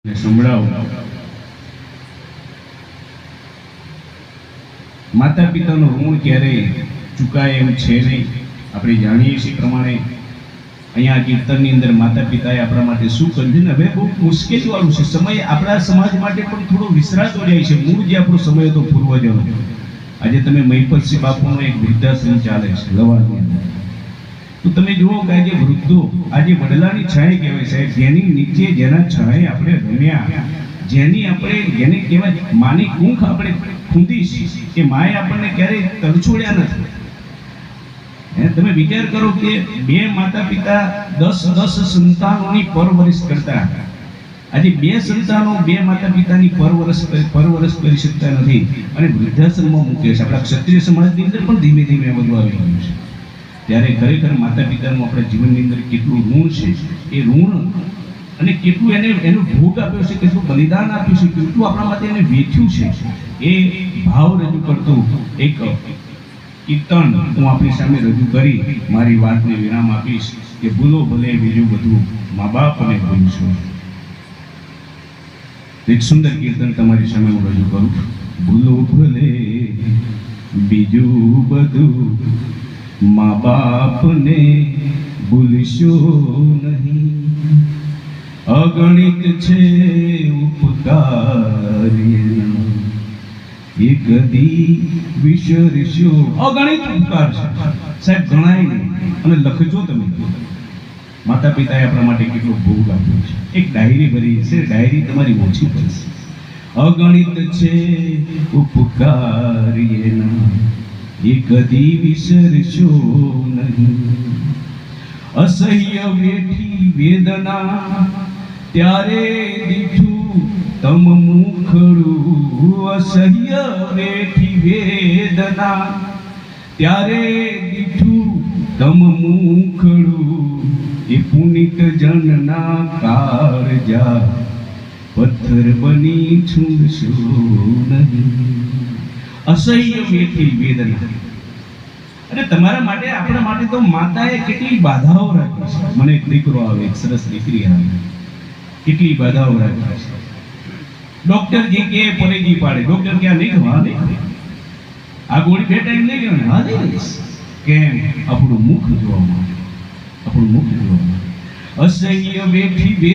સંભળાવો। માતા પિતાનું ઋણ ક્યારેય ચૂકાય એમ છે નહીં। આપણે જાણીએ છીએ પ્રમાણે અહીંયા કીર્તનની અંદર માતા પિતાએ આપણા માટે શું કર્યું છે ને હવે બહુ મુશ્કેલીવાળું છે। સમય આપણા સમાજ માટે પણ થોડો વિસરાતો જાય છે। મૂળ જે આપણો સમય હતો પૂર્વજોનો, આજે તમે મહિપતસિંહ બાપુનો એક વૃદ્ધાશ્રમ ચાલે છે લવાડની અંદર, તો તમે જુઓ કે આજે વૃદ્ધો આજે વડલાની છાંય કહેવાય સાહેબ, જેની નીચે જેના છાંય આપણે રમ્યા, જેની આપણે જેને કહેવાય માની કુંખ આપણે ખૂંદી કે માએ આપણને ક્યારેય તરછોડ્યા નથી। તમે વિચાર કરો કે બે માતા પિતા 10 સંતાનોની પરવરિશ કરતા, આજે બે સંતાનો બે માતા પિતાની પરવરિશ કરી શકતા નથી અને વૃદ્ધાશ્રમમાં મૂકે છે। આપણા ક્ષત્રિય સમાજની અંદર પણ ધીમે ધીમે બધું આવી ગયું છે। ત્યારે ખરેખર માતા પિતાનું આપણા જીવનની અંદર કેટલું ઋણ છે, એ ઋણ અને કેટલું એનો ભોગ આપ્યો છે, કેટલું બલિદાન આપ્યું છે, કેટલું આપણા માટે એને વેચ્યું છે, એ ભાવ રજૂ કરતું એક કીર્તન હું આપણી સામે રજૂ કરી મારી વાતને વિરામ આપીશ કે ભૂલો ભલે બીજું બધું મા બાપ અને ભૂલશો। એક સુંદર કીર્તન તમારી સામે હું રજૂ કરું। ભૂલો ભલે બીજું બધું माँ बाप ने भूलशो नहीं, अगणित छे उपकार ये कदी विसरशो। अगणित उपकार साहेब गणाय नहीं અને લખજો તમે માતા પિતાએ આપણા માટે કેટલો ભોગ આપ્યો છે। એક ડાયરી ભરી છે, ડાયરી તમારી ઓછી પડશે। અગણિત છે ઉપકાર એના ये कदी विसरशो नहीं, असह्य वेठी वेदना त्यारे दीठू तम मुखड़ू। असह्य वेठी वेदना त्यारे दीठू तम मुखड़ू। ये पुनित जनना कारजा पत्थर बनी छूंदशो नहीं। असह्य वेठी वेदना, અને તમારા માટે આપણા માટે તો માતાએ કેટલી બાધાઓ રાખી છે। મને એક દીકરો આવે, એક સરસ દીકરી આવે, કેટલી બાધાઓ રાખી છે। ડોક્ટર જે કે પરેજી પાડે, ડોક્ટર કે નહીં ખવા નહીં, આ ગોળી બે ટાઈમ લઈ ગયો ને હા નહીં લઈશ, કેમ? આપણું મુખ જોવા માટે, આપણું મુખ જોવા માટે। અસહ્ય વેઠી